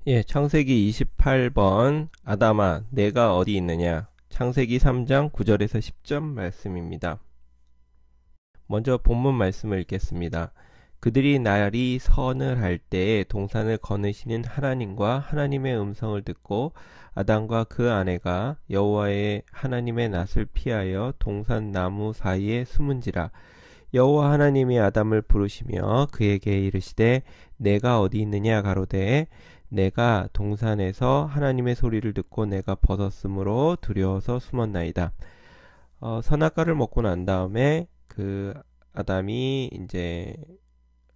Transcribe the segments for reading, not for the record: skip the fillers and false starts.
예, 창세기 28번 아담아 내가 어디 있느냐. 창세기 3장 9절에서 10절 말씀입니다. 먼저 본문 말씀을 읽겠습니다. 그들이 날이 서늘할 때에 동산을 거느시는 하나님과 하나님의 음성을 듣고 아담과 그 아내가 여호와의 하나님의 낯을 피하여 동산 나무 사이에 숨은지라. 여호와 하나님이 아담을 부르시며 그에게 이르시되 내가 어디 있느냐 가로되 내가 동산에서 하나님의 소리를 듣고 내가 벗었으므로 두려워서 숨었나이다. 선악과를 먹고 난 다음에 그 아담이 이제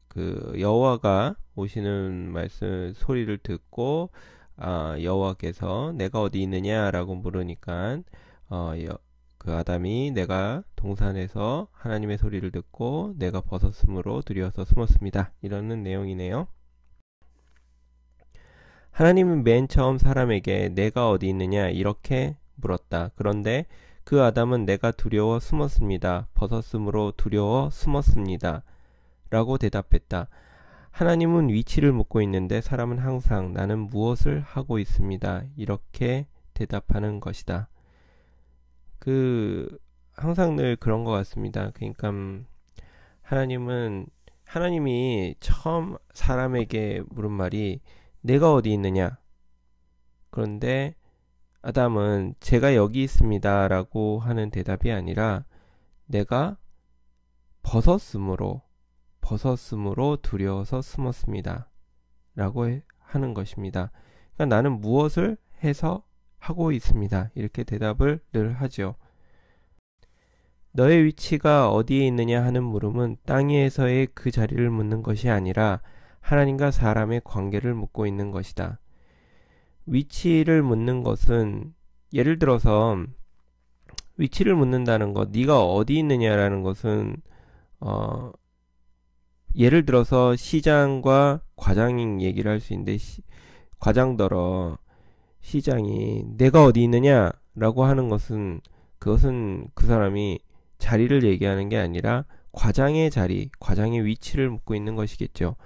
그 여호와가 오시는 말씀 소리를 듣고 여호와께서 내가 어디 있느냐라고 물으니까 그 아담이 내가 동산에서 하나님의 소리를 듣고 내가 벗었으므로 두려워서 숨었습니다. 이러는 내용이네요. 하나님은 맨 처음 사람에게 내가 어디 있느냐 이렇게 물었다. 그런데 그 아담은 내가 두려워 숨었습니다. 벗었으므로 두려워 숨었습니다. 라고 대답했다. 하나님은 위치를 묻고 있는데 사람은 항상 나는 무엇을 하고 있습니다. 이렇게 대답하는 것이다. 항상 늘 그런 것 같습니다. 그러니까 하나님이 처음 사람에게 물은 말이 내가 어디 있느냐. 그런데 아담은 제가 여기 있습니다 라고 하는 대답이 아니라 내가 벗었으므로 두려워서 숨었습니다 라고 하는 것입니다. 그러니까 나는 무엇을 해서 하고 있습니다. 이렇게 대답을 늘 하죠. 너의 위치가 어디에 있느냐 하는 물음은 땅 위에서의 그 자리를 묻는 것이 아니라 하나님과 사람의 관계를 묻고 있는 것이다. 위치를 묻는 것은 예를 들어서 위치를 묻는다는 것, 네가 어디 있느냐라는 것은 예를 들어서 시장과 과장 얘기를 할 수 있는데 과장더러 시장이 내가 어디 있느냐라고 하는 것은 그것은 그 사람이 자리를 얘기하는 게 아니라 과장의 자리, 과장의 위치를 묻고 있는 것이겠죠.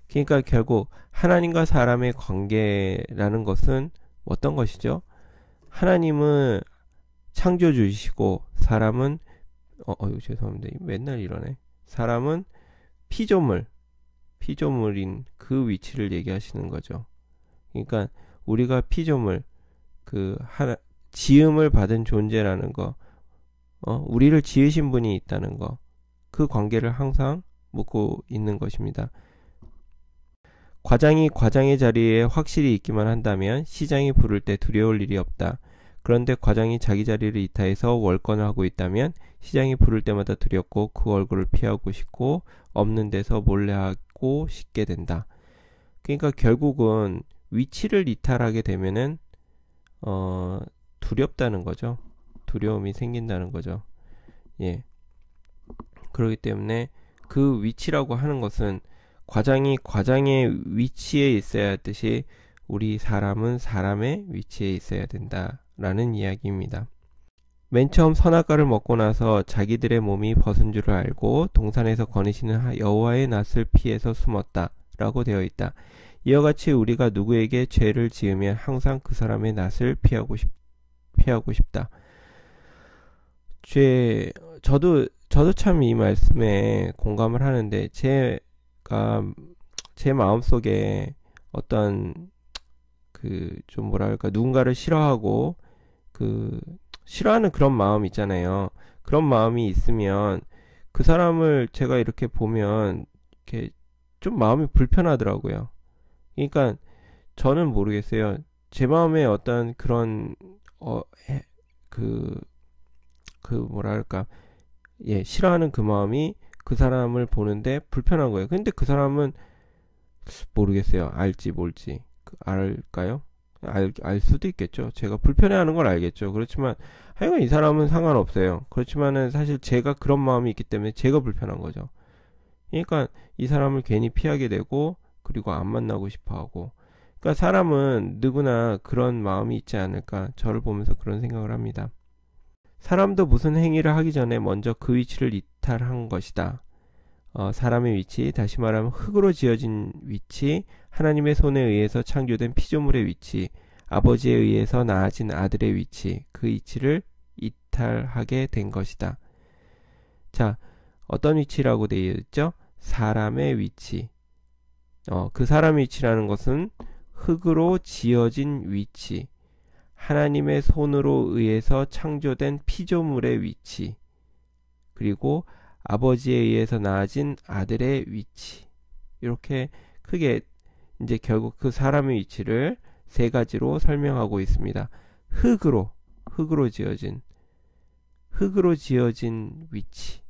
그러니까 결국 하나님과 사람의 관계라는 것은 어떤 것이죠? 하나님은 창조주이시고 사람은 죄송합니다. 맨날 이러네. 사람은 피조물인 그 위치를 얘기하시는 거죠. 그러니까 우리가 피조물, 지음을 받은 존재라는 거, 우리를 지으신 분이 있다는 거, 그 관계를 항상 묻고 있는 것입니다. 과장이 과장의 자리에 확실히 있기만 한다면 시장이 부를 때 두려울 일이 없다. 그런데 과장이 자기 자리를 이탈해서 월권을 하고 있다면 시장이 부를 때마다 두렵고 그 얼굴을 피하고 싶고 없는 데서 몰래 하고 싶게 된다. 그러니까 결국은 위치를 이탈하게 되면은 두렵다는 거죠. 두려움이 생긴다는 거죠. 예. 그렇기 때문에 그 위치라고 하는 것은 과장이 과장의 위치에 있어야 하듯이 우리 사람은 사람의 위치에 있어야 된다라는 이야기입니다. 맨 처음 선악과를 먹고 나서 자기들의 몸이 벗은 줄을 알고 동산에서 거느시는 여호와의 낯을 피해서 숨었다라고 되어 있다. 이와 같이 우리가 누구에게 죄를 지으면 항상 그 사람의 낯을 피하고 싶다. 저도 참 이 말씀에 공감을 하는데 제 마음속에 어떤 좀 뭐랄까 누군가를 싫어하고 싫어하는 그런 마음 있잖아요. 그런 마음이 있으면 그 사람을 제가 이렇게 보면 이렇게 좀 마음이 불편하더라고요. 그러니까 저는 모르겠어요. 제 마음에 어떤 그런 뭐랄까 싫어하는 그 마음이 그 사람을 보는데 불편한 거예요. 근데 그 사람은 모르겠어요. 알지 뭘지 알까요? 알 수도 있겠죠. 제가 불편해하는 걸 알겠죠. 그렇지만 하여간 이 사람은 상관없어요. 그렇지만은 사실 제가 그런 마음이 있기 때문에 제가 불편한 거죠. 그러니까 이 사람을 괜히 피하게 되고 그리고 안 만나고 싶어하고. 그러니까 사람은 누구나 그런 마음이 있지 않을까. 저를 보면서 그런 생각을 합니다. 사람도 무슨 행위를 하기 전에 먼저 그 위치를 이탈한 것이다. 사람의 위치, 다시 말하면 흙으로 지어진 위치, 하나님의 손에 의해서 창조된 피조물의 위치, 아버지에 의해서 낳아진 아들의 위치, 그 위치를 이탈하게 된 것이다. 자, 어떤 위치라고 되어 있죠? 사람의 위치. 그 사람의 위치라는 것은 흙으로 지어진 위치, 하나님의 손으로 의해서 창조된 피조물의 위치, 그리고 아버지에 의해서 낳아진 아들의 위치. 이렇게 크게 이제 결국 그 사람의 위치를 세 가지로 설명하고 있습니다. 흙으로 지어진 위치,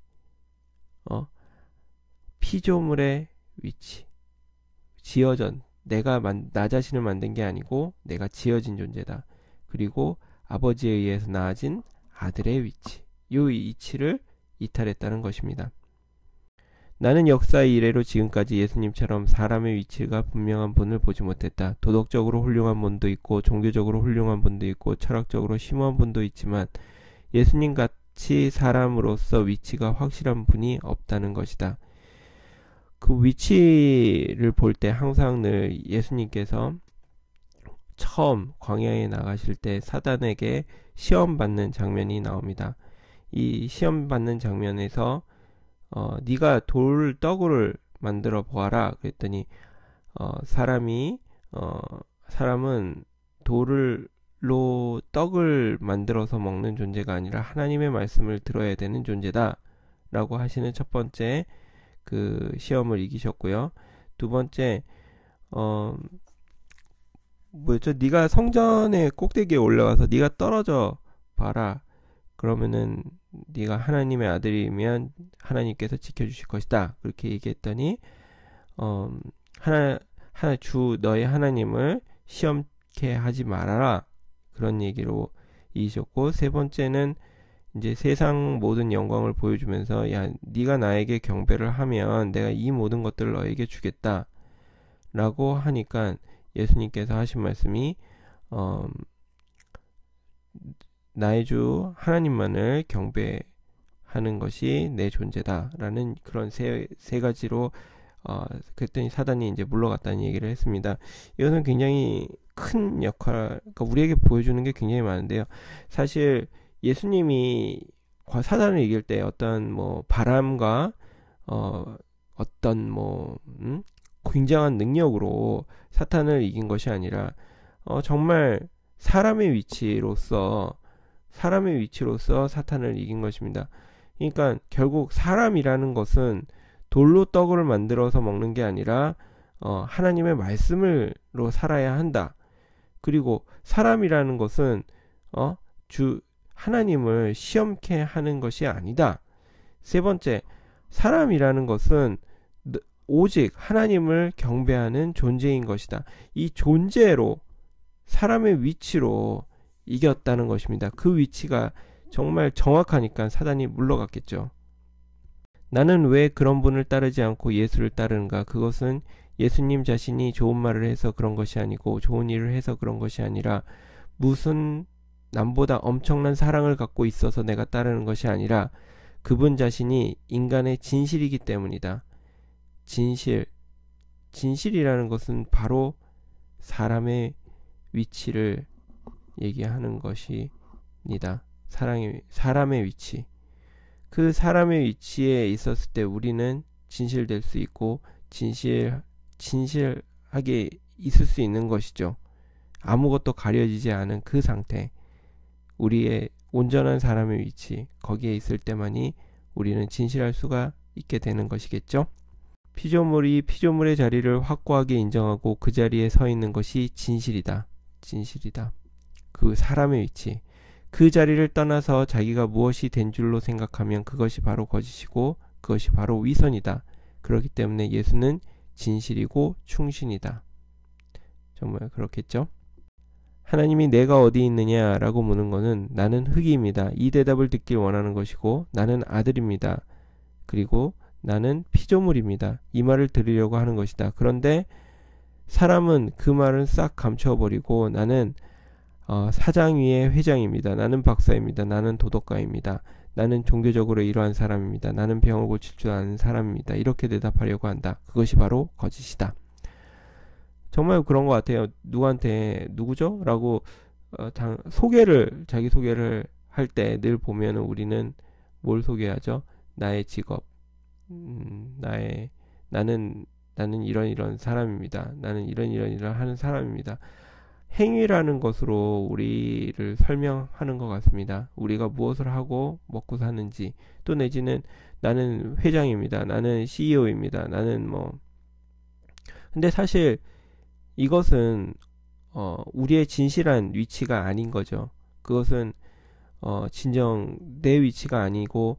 피조물의 위치, 내가 나 자신을 만든 게 아니고 내가 지어진 존재다. 그리고 아버지에 의해서 낳아진 아들의 위치, 이 위치를 이탈했다는 것입니다. 나는 역사의 이래로 지금까지 예수님처럼 사람의 위치가 분명한 분을 보지 못했다. 도덕적으로 훌륭한 분도 있고 종교적으로 훌륭한 분도 있고 철학적으로 심오한 분도 있지만 예수님 같이 사람으로서 위치가 확실한 분이 없다는 것이다. 그 위치를 볼 때 항상 늘 예수님께서 처음 광야에 나가실 때 사단에게 시험받는 장면이 나옵니다. 이 시험받는 장면에서 네가 떡을 만들어 보아라 그랬더니 사람은 돌로 떡을 만들어서 먹는 존재가 아니라 하나님의 말씀을 들어야 되는 존재다 라고 하시는 첫 번째 그 시험을 이기셨고요. 두 번째 네가 성전의 꼭대기에 올라가서 네가 떨어져 봐라. 그러면은 네가 하나님의 아들이면 하나님께서 지켜주실 것이다. 그렇게 얘기했더니 너의 하나님을 시험케 하지 말아라. 그런 얘기로 이기셨고, 세 번째는 이제 세상 모든 영광을 보여주면서 야, 네가 나에게 경배를 하면 내가 이 모든 것들을 너에게 주겠다 라고 하니까 예수님께서 하신 말씀이 나의 주 하나님만을 경배하는 것이 내 존재다 라는 그런 세 가지로 그랬더니 사단이 이제 물러갔다는 얘기를 했습니다. 이것은 굉장히 큰 역할, 그러니까 우리에게 보여주는 게 굉장히 많은데요. 사실 예수님이 사단을 이길 때 어떤 바람과 어떤 굉장한 능력으로 사탄을 이긴 것이 아니라 정말 사람의 위치로서 사탄을 이긴 것입니다. 그러니까 결국 사람이라는 것은 돌로 떡을 만들어서 먹는 게 아니라 하나님의 말씀으로 살아야 한다. 그리고 사람이라는 것은 하나님을 시험케 하는 것이 아니다. 세 번째, 사람이라는 것은 오직 하나님을 경배하는 존재인 것이다. 이 존재로, 사람의 위치로 이겼다는 것입니다. 그 위치가 정말 정확하니까 사단이 물러갔겠죠. 나는 왜 그런 분을 따르지 않고 예수를 따르는가? 그것은 예수님 자신이 좋은 말을 해서 그런 것이 아니고 좋은 일을 해서 그런 것이 아니라 무슨 남보다 엄청난 사랑을 갖고 있어서 내가 따르는 것이 아니라 그분 자신이 인간의 진실이기 때문이다. 진실이라는 것은 바로 사람의 위치를 얘기하는 것입니다. 사람의 위치. 그 사람의 위치에 있었을 때 우리는 진실될 수 있고 진실하게 있을 수 있는 것이죠. 아무것도 가려지지 않은 그 상태, 우리의 온전한 사람의 위치, 거기에 있을 때만이 우리는 진실할 수가 있게 되는 것이겠죠. 피조물이 피조물의 자리를 확고하게 인정하고 그 자리에 서 있는 것이 진실이다. 그 사람의 위치, 그 자리를 떠나서 자기가 무엇이 된 줄로 생각하면 그것이 바로 거짓이고 그것이 바로 위선이다. 그렇기 때문에 예수는 진실이고 충신이다. 정말 그렇겠죠? 하나님이 내가 어디 있느냐라고 묻는 것은 나는 흙입니다. 이 대답을 듣길 원하는 것이고 나는 아들입니다. 그리고 나는 피조물입니다. 이 말을 들으려고 하는 것이다. 그런데 사람은 그 말은 싹 감춰버리고 나는 사장 위의 회장입니다. 나는 박사입니다. 나는 도덕가입니다. 나는 종교적으로 이러한 사람입니다. 나는 병을 고칠 줄 아는 사람입니다. 이렇게 대답하려고 한다. 그것이 바로 거짓이다. 정말 그런 것 같아요. 누구한테 누구죠? 라고 자기 소개를 할 때 늘 보면은 우리는 뭘 소개하죠? 나의 직업, 나는 이런 사람입니다. 나는 이런 하는 사람입니다. 행위라는 것으로 우리를 설명하는 것 같습니다. 우리가 무엇을 하고 먹고 사는지, 또 내지는 나는 회장입니다. 나는 CEO입니다. 나는 근데 사실 이것은 우리의 진실한 위치가 아닌 거죠. 그것은 진정 내 위치가 아니고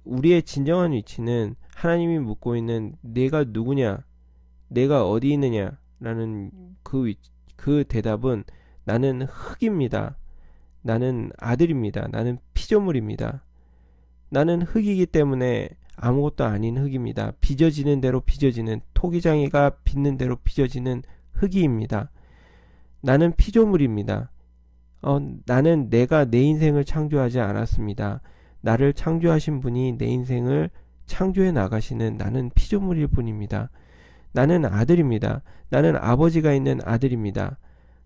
우리의 진정한 위치는 하나님이 묻고 있는 내가 누구냐, 내가 어디 있느냐 라는 그 대답은 나는 흙입니다. 나는 아들입니다. 나는 피조물입니다. 나는 흙이기 때문에 아무것도 아닌 흙입니다. 빚어지는 대로 빚어지는, 토기장이가 빚는 대로 빚어지는 흙이입니다. 나는 피조물입니다. 나는 내가 내 인생을 창조하지 않았습니다. 나를 창조하신 분이 내 인생을 창조해 나가시는 나는 피조물일 뿐입니다. 나는 아들입니다. 나는 아버지가 있는 아들입니다.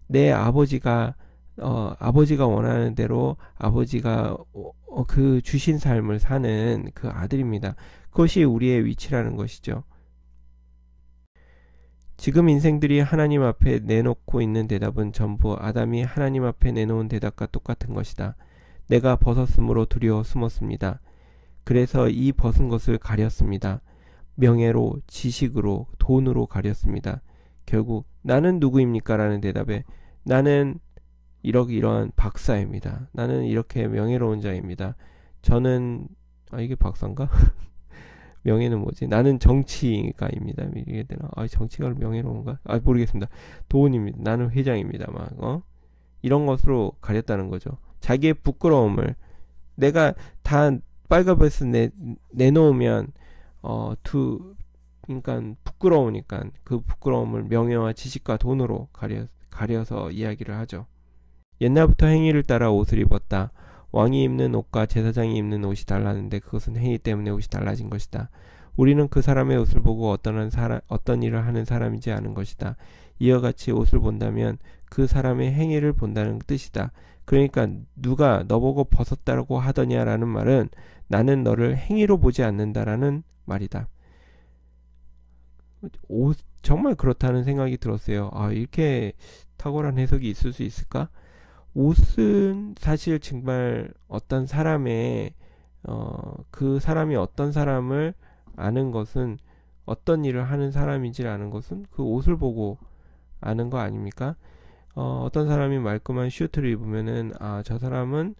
내 아버지가 원하는 대로 아버지가 그 주신 삶을 사는 그 아들입니다. 그것이 우리의 위치라는 것이죠. 지금 인생들이 하나님 앞에 내놓고 있는 대답은 전부 아담이 하나님 앞에 내놓은 대답과 똑같은 것이다. 내가 벗었으므로 두려워 숨었습니다. 그래서 이 벗은 것을 가렸습니다. 명예로, 지식으로, 돈으로 가렸습니다. 결국 나는 누구입니까? 라는 대답에 나는 이러한 박사입니다. 나는 이렇게 명예로운 자입니다. 저는 이게 박사인가? 명예는 뭐지? 나는 정치가입니다. 이게 되나? 정치가 명예로운가? 모르겠습니다. 돈입니다. 나는 회장입니다. 이런 것으로 가렸다는 거죠. 자기의 부끄러움을 내가 다 빨간버스 내놓으면 그러니까 부끄러우니까 그 부끄러움을 명예와 지식과 돈으로 가려서 이야기를 하죠. 옛날부터 행위를 따라 옷을 입었다. 왕이 입는 옷과 제사장이 입는 옷이 달랐는데 그것은 행위 때문에 옷이 달라진 것이다. 우리는 그 사람의 옷을 보고 어떤 일을 하는 사람인지 아는 것이다. 이와 같이 옷을 본다면 그 사람의 행위를 본다는 뜻이다. 그러니까 누가 너보고 벗었다고 하더냐라는 말은 나는 너를 행위로 보지 않는다라는 말이다. 정말 그렇다는 생각이 들었어요. 이렇게 탁월한 해석이 있을 수 있을까? 옷은 사실 정말 어떤 사람의 그 사람이 어떤 사람을 아는 것은, 어떤 일을 하는 사람인지를 아는 것은 그 옷을 보고 아는 거 아닙니까? 어떤 사람이 말끔한 슈트를 입으면은 저 사람은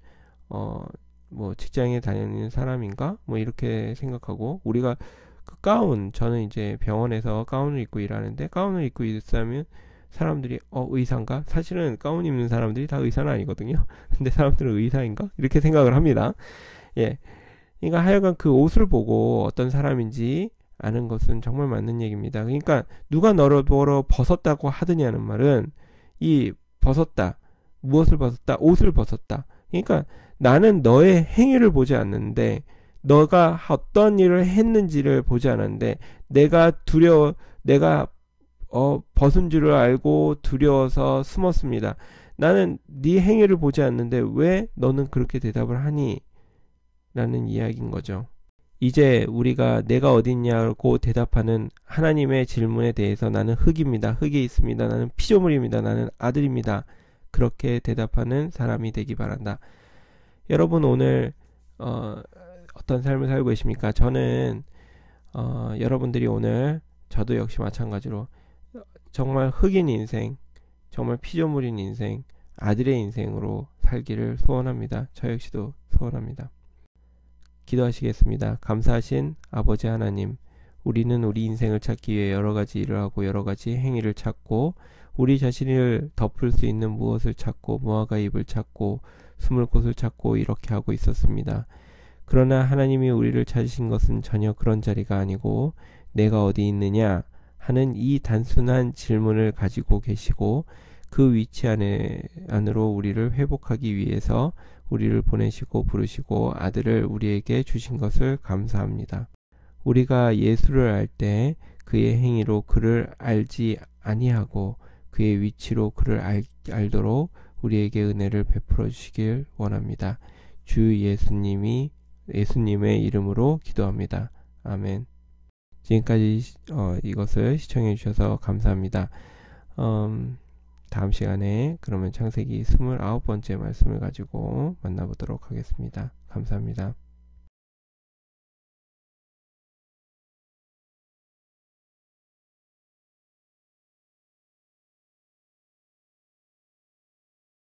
직장에 다니는 사람인가? 이렇게 생각하고, 우리가 그 가운, 저는 이제 병원에서 가운을 입고 일하는데 가운을 입고 있으면 사람들이 의사인가? 사실은 가운 입는 사람들이 다 의사는 아니거든요. 근데 사람들은 의사인가? 이렇게 생각을 합니다. 예. 그러니까 하여간 그 옷을 보고 어떤 사람인지 아는 것은 정말 맞는 얘기입니다. 그러니까 누가 너를 보러 벗었다고 하더냐는 말은 이 벗었다. 무엇을 벗었다? 옷을 벗었다. 그러니까 나는 너의 행위를 보지 않는데, 너가 어떤 일을 했는지를 보지 않았는데, 내가 벗은 줄을 알고 두려워서 숨었습니다. 나는 네 행위를 보지 않는데 왜 너는 그렇게 대답을 하니? 라는 이야기인 거죠. 이제 우리가 내가 어딨냐고 대답하는 하나님의 질문에 대해서 나는 흙입니다. 흙에 있습니다. 나는 피조물입니다. 나는 아들입니다. 그렇게 대답하는 사람이 되기 바란다. 여러분 오늘 어떤 삶을 살고 계십니까? 저는 여러분들이 오늘, 저도 역시 마찬가지로 정말 흙인 인생, 정말 피조물인 인생, 아들의 인생으로 살기를 소원합니다. 저 역시도 소원합니다. 기도하시겠습니다. 감사하신 아버지 하나님, 우리는 우리 인생을 찾기 위해 여러 가지 일을 하고 여러 가지 행위를 찾고 우리 자신을 덮을 수 있는 무엇을 찾고 무화과 잎을 찾고 숨을 곳을 찾고 이렇게 하고 있었습니다. 그러나 하나님이 우리를 찾으신 것은 전혀 그런 자리가 아니고 내가 어디 있느냐 하는 이 단순한 질문을 가지고 계시고, 그 위치 안으로 우리를 회복하기 위해서 우리를 보내시고 부르시고 아들을 우리에게 주신 것을 감사합니다. 우리가 예수를 알 때 그의 행위로 그를 알지 아니하고 그의 위치로 그를 알도록 우리에게 은혜를 베풀어 주시길 원합니다. 주 예수님의 이름으로 기도합니다. 아멘. 지금까지 이것을 시청해 주셔서 감사합니다. 다음 시간에 그러면 창세기 29번째 말씀을 가지고 만나보도록 하겠습니다. 감사합니다.